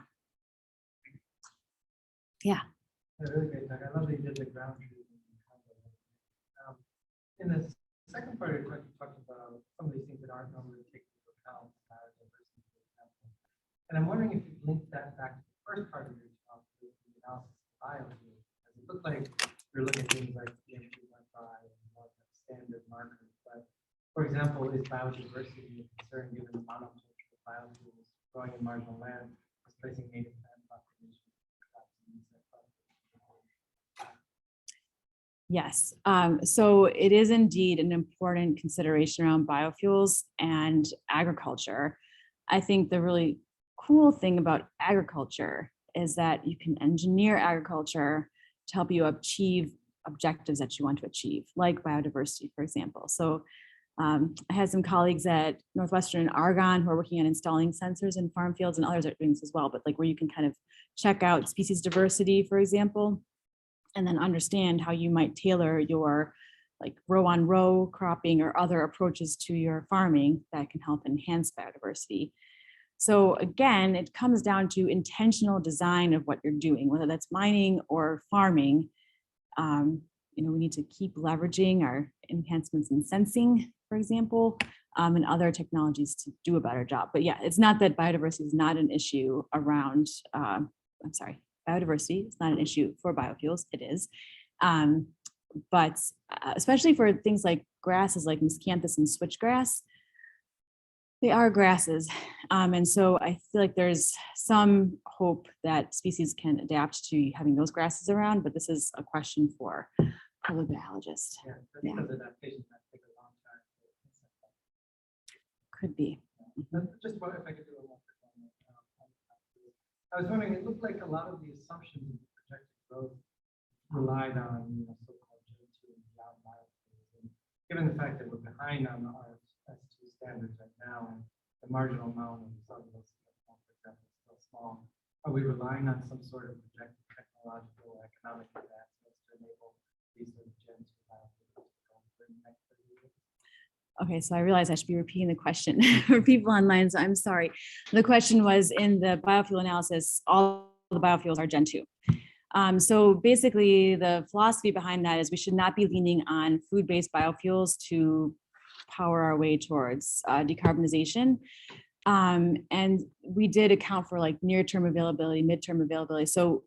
Speaker 4: Really great talk. I love that you did the ground truth. In the second part of your question, you talked about some of these things that aren't normally taken into account, diversity, for example. And I'm wondering if you link that back to the first part of your talk, the analysis of biofuels. It looked like you're looking at things like DMT, and more standard markers. But for example, is biodiversity a concern given the monoculture of biofuels growing in marginal land, displacing native plant populations?
Speaker 2: Yes, so it is indeed an important consideration around biofuels and agriculture. I think the really cool thing about agriculture is that you can engineer agriculture to help you achieve objectives that you want to achieve, like biodiversity, for example. So I had some colleagues at Northwestern and Argonne who are working on installing sensors in farm fields, and others are doing this as well, but where you can kind of check out species diversity, for example, and then understand how you might tailor your row on row cropping or other approaches to your farming that can help enhance biodiversity. So again, it comes down to intentional design of what you're doing, whether that's mining or farming. We need to keep leveraging our enhancements in sensing, for example, and other technologies to do a better job. But yeah, it's not that biodiversity is not an issue around, biodiversity is not an issue for biofuels, it is. But especially for things like grasses like miscanthus and switchgrass, they are grasses. And so I feel like there's some hope that species can adapt to having those grasses around, but this is a question for Probably biologist.
Speaker 4: Yeah, that's
Speaker 2: Yeah.
Speaker 4: because adaptation might take a long time.
Speaker 2: Could be.
Speaker 4: Just wonder if I could do a little quick on that. I was wondering, it looked like a lot of the assumptions of projected growth relied on, so-called Gen2 and beyond biofuels. And given the fact that we're behind on our S2 standards right now, and the marginal amount of cellulose, for example, is still small, are we relying on some sort of projected technological or economic advancements to enable these sort of Gen2 biofuels to go for the next 30 years?
Speaker 2: Okay, so I realize I should be repeating the question for people online, so I'm sorry. The question was, in the biofuel analysis, all the biofuels are Gen 2. So basically, the philosophy behind that is we should not be leaning on food-based biofuels to power our way towards decarbonization. And we did account for like near-term availability, midterm availability. So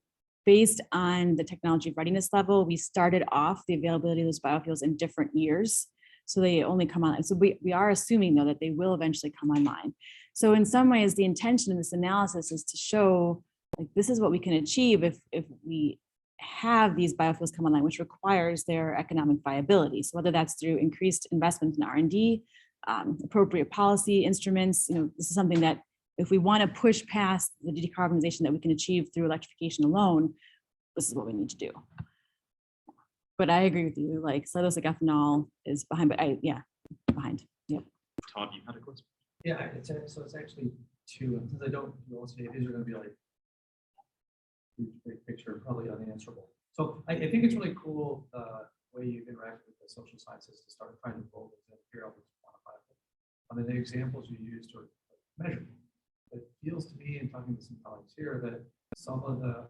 Speaker 2: based on the technology readiness level, we started off the availability of those biofuels in different years. So they only come on. So we are assuming though that they will eventually come online. So in some ways, the intention of this analysis is to show like this is what we can achieve if we have these biofuels come online, which requires their economic viability. So whether that's through increased investment in R&D, appropriate policy instruments, this is something that if we want to push past the decarbonization that we can achieve through electrification alone, this is what we need to do. But I agree with you, like cellulosic ethanol is behind, but behind. Yep.
Speaker 1: Todd, you had a question?
Speaker 5: Yeah, so it's actually two, and since I don't do OCA, these are gonna be like huge big picture, probably unanswerable. So I think it's really cool the way you've interacted with the social sciences to start trying to build it and figure out what's quantifiable. I mean, the examples you used are measured. It feels to me, in talking to some colleagues here, that some of the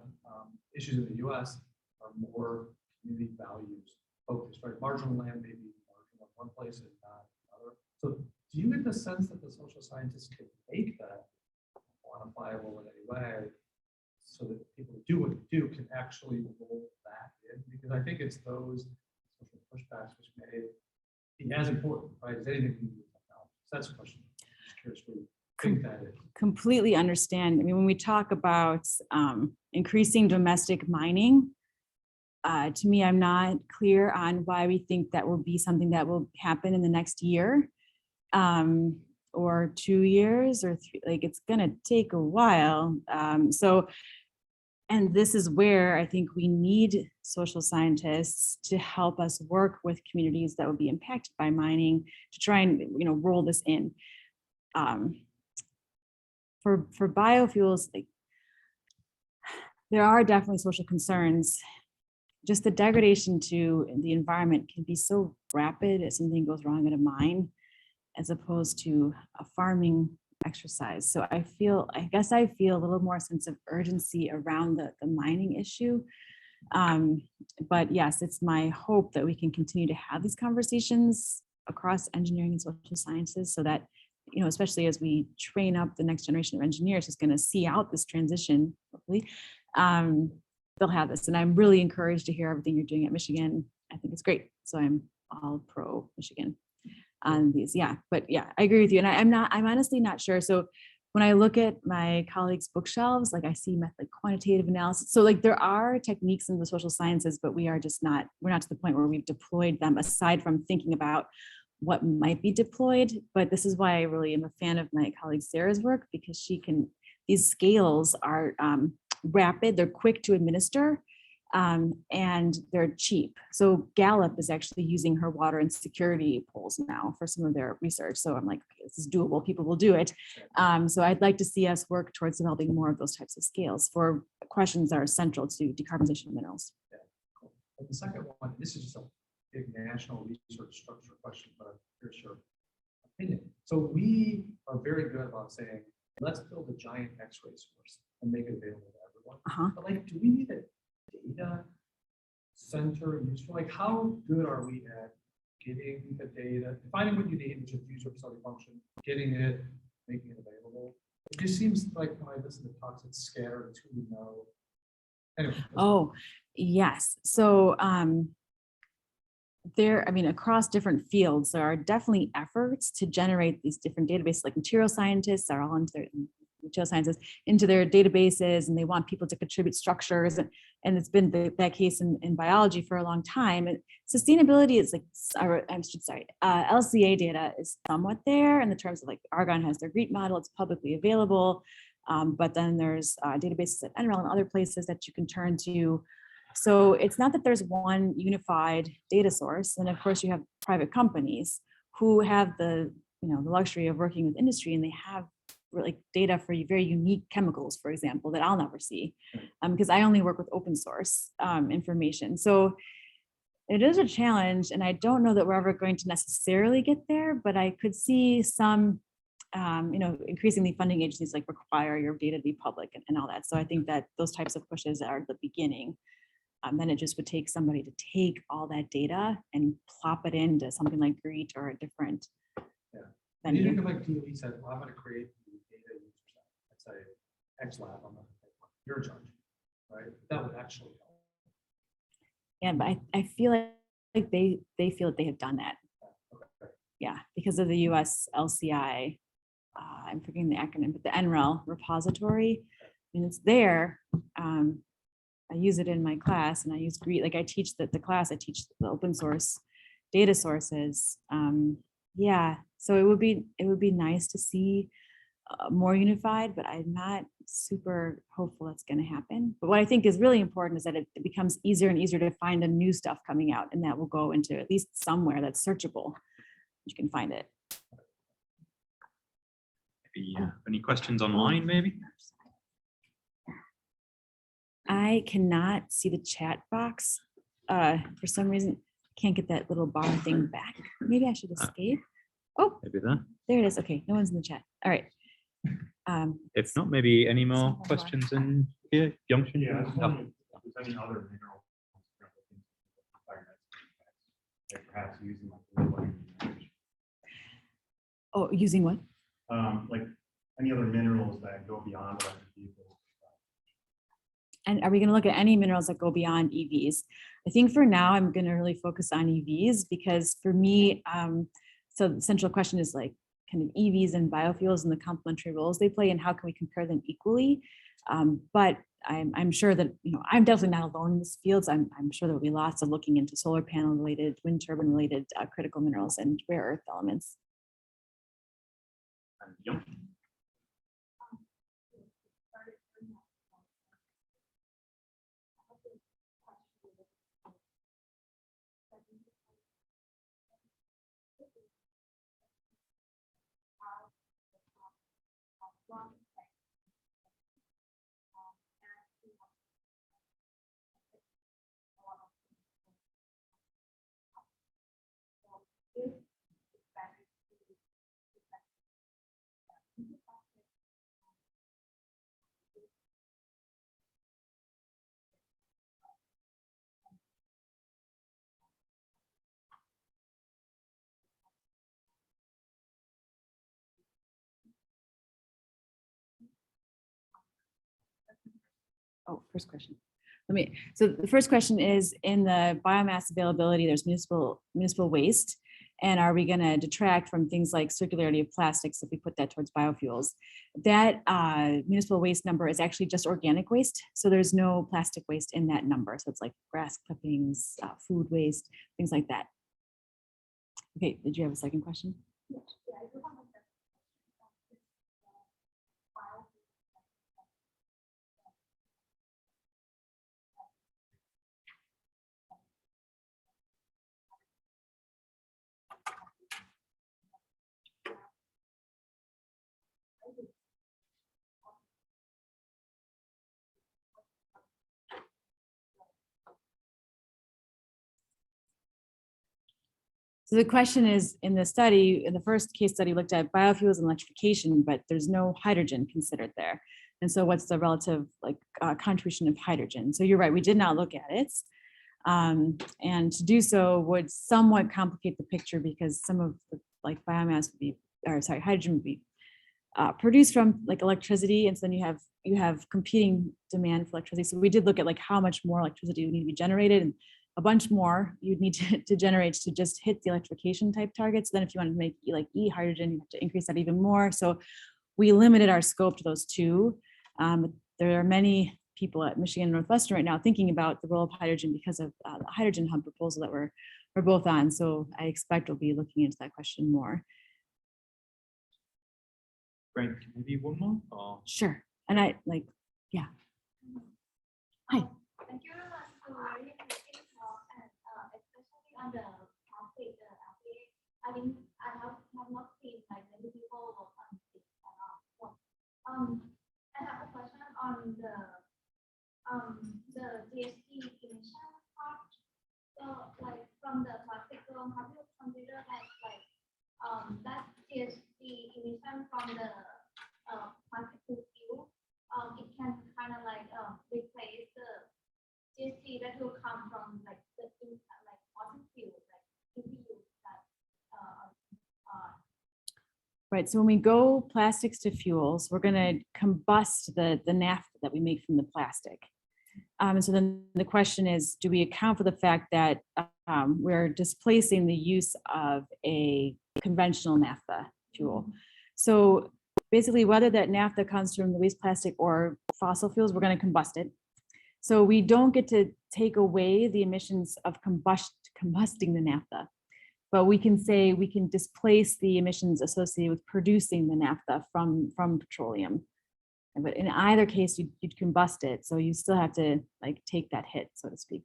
Speaker 5: issues in the US are more community values focused, right? Marginal land may be marginal in one place and not another. So do you get the sense that the social scientists can make that quantifiable in any way so that people who do what they do can actually roll that in? Because I think it's those social pushbacks which may be as important, right, as anything we do with technology. So that's a question. I'm just curious what you think that is.
Speaker 2: Completely understand. I mean, when we talk about increasing domestic mining, to me, I'm not clear on why we think that will be something that will happen in the next year or 2 years or three. Like it's going to take a while. And this is where I think we need social scientists to help us work with communities that will be impacted by mining to try and roll this in. For biofuels, like, there are definitely social concerns. Just the degradation to the environment can be so rapid if something goes wrong at a mine, as opposed to a farming exercise. So I guess I feel a little more sense of urgency around the mining issue. But yes, it's my hope that we can continue to have these conversations across engineering and social sciences so that, especially as we train up the next generation of engineers who's going to see out this transition, hopefully, they'll have this. And I'm really encouraged to hear everything you're doing at Michigan. I think it's great. So I'm all pro Michigan on these. Yeah, but yeah, I agree with you. And I'm honestly not sure. So when I look at my colleagues' bookshelves, like I see like quantitative analysis. So like there are techniques in the social sciences, but we're not to the point where we've deployed them aside from thinking about what might be deployed. But this is why I really am a fan of my colleague Sarah's work, because these scales are rapid, they're quick to administer, and they're cheap. So Gallup is actually using her water insecurity polls now for some of their research. So I'm like, okay, this is doable, people will do it. So I'd like to see us work towards developing more of those types of scales for questions that are central to decarbonization of minerals.
Speaker 5: Yeah, cool. And the second one, this is just a big national research structure question, but I'm curious your opinion. So we are very good about saying, let's build a giant X-ray source and make it available to everyone. But like, do we need a data center useful? Like, how good are we at getting the data, defining what you need, which is user facility function, getting it, making it available? It just seems like when I listen to talks, it's scattered, it's who we know. Anyway.
Speaker 2: Oh, yes. So across different fields, there are definitely efforts to generate these different databases. Like material scientists are all into material sciences into their databases, and they want people to contribute structures, and it's been that case in biology for a long time. And sustainability is like, LCA data is somewhat there in the terms of like Argonne has their GREET model, it's publicly available, but then there's databases at NREL and other places that you can turn to. So it's not that there's one unified data source, and of course you have private companies who have the the luxury of working with industry, and they have like data for very unique chemicals, for example, that I'll never see, because I only work with open source information. So it is a challenge, and I don't know that we're ever going to necessarily get there, but I could see some, increasingly funding agencies like require your data to be public and all that. So I think that those types of pushes are the beginning. Then it just would take somebody to take all that data and plop it into something like GREET or a different.
Speaker 5: And you think of like DOE said, well, I'm going to create the data user set. Let's say X lab, I'm going to take one. You're in charge, right? That would actually help.
Speaker 2: Yeah, but I feel like they feel that they have done that.
Speaker 5: Okay.
Speaker 2: Yeah, because of the US LCI, I'm forgetting the acronym, but the NREL repository, and it's there. I use it in my class, and I use GREET, like I teach the class, I teach the open source data sources. Yeah, so it would be nice to see more unified, but I'm not super hopeful that's going to happen. But what I think is really important is that it becomes easier and easier to find the new stuff coming out, and that will go into at least somewhere that's searchable. You can find it.
Speaker 1: Maybe, any questions online, maybe?
Speaker 2: I cannot see the chat box. For some reason, can't get that little bar thing back. Maybe I should escape. Oh,
Speaker 1: Maybe that.
Speaker 2: there it is. Okay, no one's in the chat. All right.
Speaker 1: If not, maybe any more questions in here, Youngshin?
Speaker 3: Yeah, I was wondering if there's any other mineral like perhaps using like real language.
Speaker 2: Oh, using what?
Speaker 3: Like any other minerals that go beyond electric vehicles.
Speaker 2: And are we going to look at any minerals that go beyond EVs? I think for now, I'm going to really focus on EVs, because for me, so the central question is like kind of EVs and biofuels and the complementary roles they play, and how can we compare them equally? But I'm sure that, I'm definitely not alone in this field. So I'm sure there will be lots of looking into solar panel related, wind turbine related critical minerals and rare earth elements.
Speaker 1: And Youngshin?
Speaker 2: Oh, first question. So the first question is, in the biomass availability, there's municipal waste. And are we going to detract from things like circularity of plastics if we put that towards biofuels? That municipal waste number is actually just organic waste. So there's no plastic waste in that number. So it's like grass clippings, food waste, things like that. Okay, did you have a second question? So the question is, in the study, in the first case study, looked at biofuels and electrification, but there's no hydrogen considered there. And so what's the relative contribution of hydrogen? So you're right, we did not look at it. And to do so would somewhat complicate the picture, because some of the biomass would be, hydrogen would be produced from electricity. And so then you have competing demand for electricity. So we did look at how much more electricity would need to be generated, and a bunch more you'd need to generate to just hit the electrification type targets. Then if you want to make e-hydrogen, you have to increase that even more. So we limited our scope to those two. There are many people at Michigan and Northwestern right now thinking about the role of hydrogen because of the hydrogen hub proposal that we're both on. So I expect we'll be looking into that question more.
Speaker 1: Great, maybe one more? Or?
Speaker 2: Sure. And I like, yeah. Hi.
Speaker 6: Thank you very much for very interesting talk, and especially on the topic, I think I have not seen like many people work on this at all. So, I have a question on the GHG emission part. So, like from the plastic film, have you considered that like that GHG emission from the plastic fuel, it can kind of like replace the GHG that will come from like the like fossil fuel, like EPU that
Speaker 2: Right. So when we go plastics to fuels, we're going to combust the naphtha that we make from the plastic. And so then the question is, do we account for the fact that we're displacing the use of a conventional naphtha fuel? So basically, whether that naphtha comes from the waste plastic or fossil fuels, we're going to combust it. So we don't get to take away the emissions of combusting the naphtha, but we can say we can displace the emissions associated with producing the naphtha from petroleum. But in either case, you'd combust it, so you still have to like take that hit, so to speak.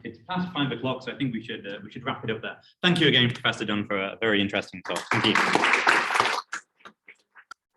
Speaker 1: It's past 5 o'clock, so I think we should wrap it up there. Thank you again, Professor Dunn, for a very interesting talk. Thank you.